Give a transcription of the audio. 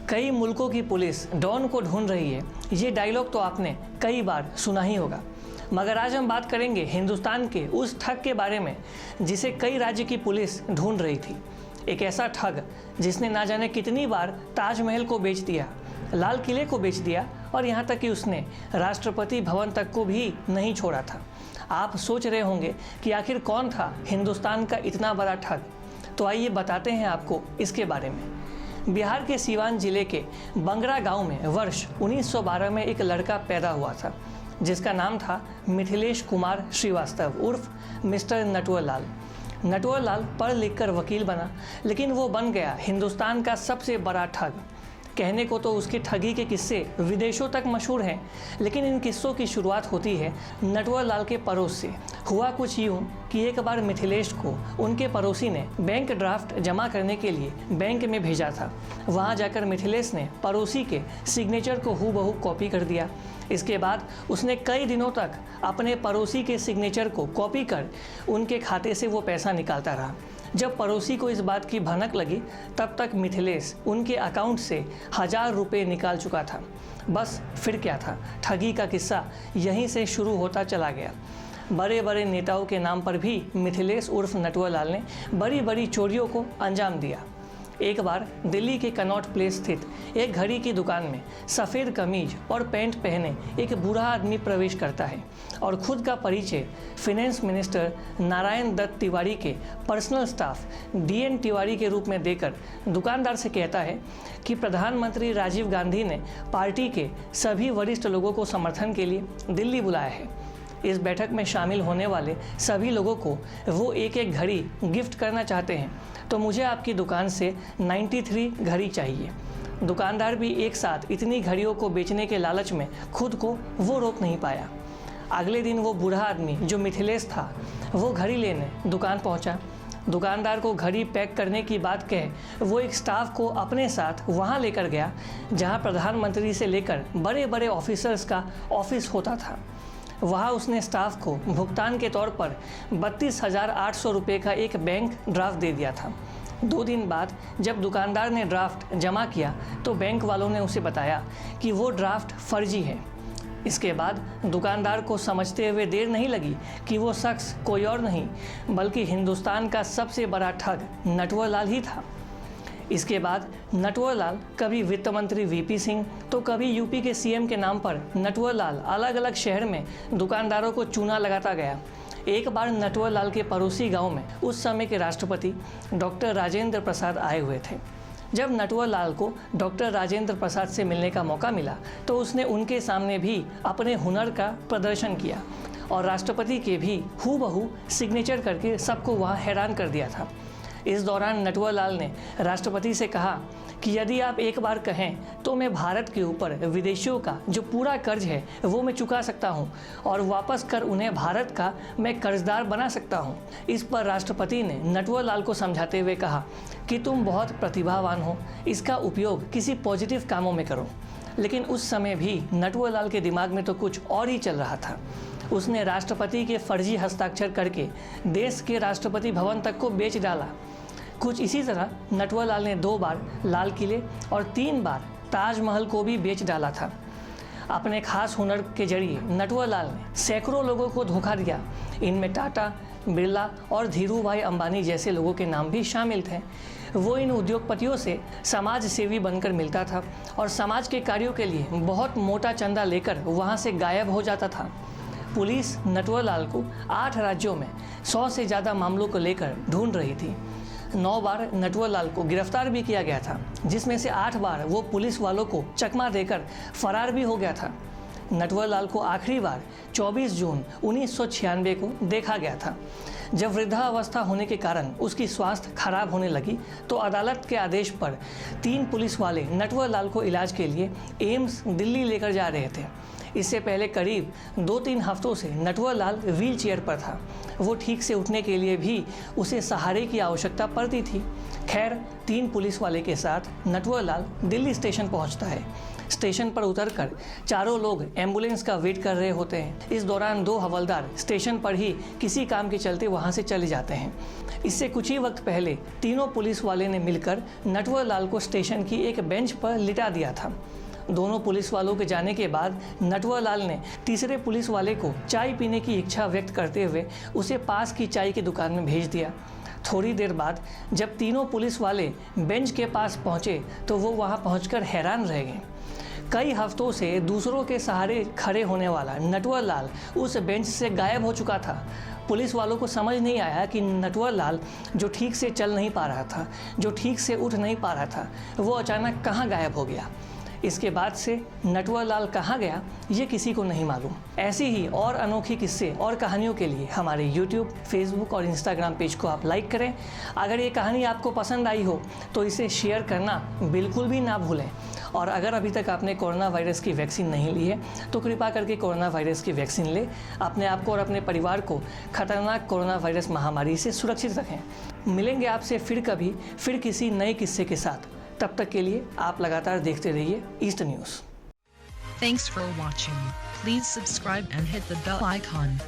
कई मुल्कों की पुलिस डॉन को ढूंढ रही है। ये डायलॉग तो आपने कई बार सुना ही होगा, मगर आज हम बात करेंगे हिंदुस्तान के उस ठग के बारे में जिसे कई राज्य की पुलिस ढूंढ रही थी। एक ऐसा ठग जिसने ना जाने कितनी बार ताजमहल को बेच दिया, लाल किले को बेच दिया और यहाँ तक कि उसने राष्ट्रपति भवन तक को भी नहीं छोड़ा था। आप सोच रहे होंगे कि आखिर कौन था हिंदुस्तान का इतना बड़ा ठग, तो आइए बताते हैं आपको इसके बारे में। बिहार के सीवान जिले के बंगरा गांव में वर्ष 1912 में एक लड़का पैदा हुआ था जिसका नाम था मिथिलेश कुमार श्रीवास्तव उर्फ मिस्टर नटवर लाल। नटवर लाल पढ़ लिख कर वकील बना, लेकिन वो बन गया हिंदुस्तान का सबसे बड़ा ठग। कहने को तो उसकी ठगी के किस्से विदेशों तक मशहूर हैं, लेकिन इन किस्सों की शुरुआत होती है नटवर लाल के पड़ोस से। हुआ कुछ यूँ कि एक बार मिथिलेश को उनके पड़ोसी ने बैंक ड्राफ्ट जमा करने के लिए बैंक में भेजा था। वहाँ जाकर मिथिलेश ने पड़ोसी के सिग्नेचर को हूबहू कॉपी कर दिया। इसके बाद उसने कई दिनों तक अपने पड़ोसी के सिग्नेचर को कॉपी कर उनके खाते से वो पैसा निकालता रहा। जब पड़ोसी को इस बात की भनक लगी, तब तक मिथिलेश उनके अकाउंट से 1000 रुपये निकाल चुका था। बस फिर क्या था, ठगी का किस्सा यहीं से शुरू होता चला गया। बड़े बड़े नेताओं के नाम पर भी मिथिलेश उर्फ नटवर लाल ने बड़ी बड़ी चोरियों को अंजाम दिया। एक बार दिल्ली के कनॉट प्लेस स्थित एक घड़ी की दुकान में सफ़ेद कमीज और पैंट पहने एक बूढ़ा आदमी प्रवेश करता है और खुद का परिचय फिनेंस मिनिस्टर नारायण दत्त तिवारी के पर्सनल स्टाफ DN तिवारी के रूप में देकर दुकानदार से कहता है कि प्रधानमंत्री राजीव गांधी ने पार्टी के सभी वरिष्ठ लोगों को समर्थन के लिए दिल्ली बुलाया है। इस बैठक में शामिल होने वाले सभी लोगों को वो एक एक घड़ी गिफ्ट करना चाहते हैं, तो मुझे आपकी दुकान से 93 घड़ी चाहिए। दुकानदार भी एक साथ इतनी घड़ियों को बेचने के लालच में खुद को वो रोक नहीं पाया। अगले दिन वो बूढ़ा आदमी जो मिथिलेश था वो घड़ी लेने दुकान पहुंचा। दुकानदार को घड़ी पैक करने की बात कह वो एक स्टाफ को अपने साथ वहां लेकर गया जहां प्रधानमंत्री से लेकर बड़े बड़े ऑफिसर्स का ऑफिस होता था। वहाँ उसने स्टाफ को भुगतान के तौर पर 32,800 रुपये का एक बैंक ड्राफ्ट दे दिया था। 2 दिन बाद जब दुकानदार ने ड्राफ्ट जमा किया तो बैंक वालों ने उसे बताया कि वो ड्राफ्ट फर्जी है। इसके बाद दुकानदार को समझते हुए देर नहीं लगी कि वो शख्स कोई और नहीं बल्कि हिंदुस्तान का सबसे बड़ा ठग नटवर लाल ही था। इसके बाद नटवर लाल कभी वित्त मंत्री VP सिंह तो कभी यूपी के CM के नाम पर नटवर लाल अलग अलग शहर में दुकानदारों को चूना लगाता गया। एक बार नटवर लाल के पड़ोसी गांव में उस समय के राष्ट्रपति डॉक्टर राजेंद्र प्रसाद आए हुए थे। जब नटवर लाल को डॉक्टर राजेंद्र प्रसाद से मिलने का मौका मिला तो उसने उनके सामने भी अपने हुनर का प्रदर्शन किया और राष्ट्रपति के भी हूबहू सिग्नेचर करके सबको वहाँ हैरान कर दिया था। इस दौरान नटवर लाल ने राष्ट्रपति से कहा कि यदि आप एक बार कहें तो मैं भारत के ऊपर विदेशियों का जो पूरा कर्ज है वो मैं चुका सकता हूं और वापस कर उन्हें भारत का मैं कर्जदार बना सकता हूं। इस पर राष्ट्रपति ने नटवर लाल को समझाते हुए कहा कि तुम बहुत प्रतिभावान हो, इसका उपयोग किसी पॉजिटिव कामों में करो। लेकिन उस समय भी नटवर लाल के दिमाग में तो कुछ और ही चल रहा था। उसने राष्ट्रपति के फर्जी हस्ताक्षर करके देश के राष्ट्रपति भवन तक को बेच डाला। कुछ इसी तरह नटवर लाल ने 2 बार लाल किले और 3 बार ताजमहल को भी बेच डाला था। अपने खास हुनर के जरिए नटवर लाल ने सैकड़ों लोगों को धोखा दिया। इनमें टाटा, बिरला और धीरू भाई अंबानी जैसे लोगों के नाम भी शामिल थे। वो इन उद्योगपतियों से समाज सेवी बनकर मिलता था और समाज के कार्यों के लिए बहुत मोटा चंदा लेकर वहाँ से गायब हो जाता था। पुलिस नटवर लाल को 8 राज्यों में 100 से ज़्यादा मामलों को लेकर ढूंढ रही थी। 9 बार नटवर लाल को गिरफ्तार भी किया गया था, जिसमें से 8 बार वो पुलिस वालों को चकमा देकर फरार भी हो गया था। नटवर लाल को आखिरी बार 24 जून 1996 को देखा गया था। जब वृद्धावस्था होने के कारण उसकी स्वास्थ्य खराब होने लगी तो अदालत के आदेश पर 3 पुलिस वाले नटवर लाल को इलाज के लिए एम्स दिल्ली लेकर जा रहे थे। इससे पहले करीब 2-3 हफ्तों से नटवर लाल व्हील चेयर पर था। वो ठीक से उठने के लिए भी उसे सहारे की आवश्यकता पड़ती थी। खैर 3 पुलिस वाले के साथ नटवर लाल दिल्ली स्टेशन पहुंचता है। स्टेशन पर उतरकर चारों लोग एम्बुलेंस का वेट कर रहे होते हैं। इस दौरान 2 हवलदार स्टेशन पर ही किसी काम के चलते वहां से चले जाते हैं। इससे कुछ ही वक्त पहले तीनों पुलिस वाले ने मिलकर नटवर लाल को स्टेशन की एक बेंच पर लिटा दिया था। दोनों पुलिस वालों के जाने के बाद नटवर लाल ने तीसरे पुलिस वाले को चाय पीने की इच्छा व्यक्त करते हुए उसे पास की चाय की दुकान में भेज दिया। थोड़ी देर बाद जब तीनों पुलिस वाले बेंच के पास पहुंचे तो वो वहां पहुंचकर हैरान रह गए। कई हफ्तों से दूसरों के सहारे खड़े होने वाला नटवर लाल उस बेंच से गायब हो चुका था। पुलिस वालों को समझ नहीं आया कि नटवर लाल जो ठीक से चल नहीं पा रहा था, जो ठीक से उठ नहीं पा रहा था, वो अचानक कहाँ गायब हो गया। इसके बाद से नटवर लाल कहाँ गया ये किसी को नहीं मालूम। ऐसी ही और अनोखी किस्से और कहानियों के लिए हमारे YouTube, Facebook और Instagram पेज को आप लाइक करें। अगर ये कहानी आपको पसंद आई हो तो इसे शेयर करना बिल्कुल भी ना भूलें। और अगर अभी तक आपने कोरोना वायरस की वैक्सीन नहीं ली है तो कृपा करके कोरोना वायरस की वैक्सीन लें। अपने आप को और अपने परिवार को खतरनाक कोरोना वायरस महामारी से सुरक्षित रखें। मिलेंगे आपसे फिर कभी, फिर किसी नए किस्से के साथ। तब तक के लिए आप लगातार देखते रहिए east news. Thanks for watching. Please subscribe and hit the bell icon.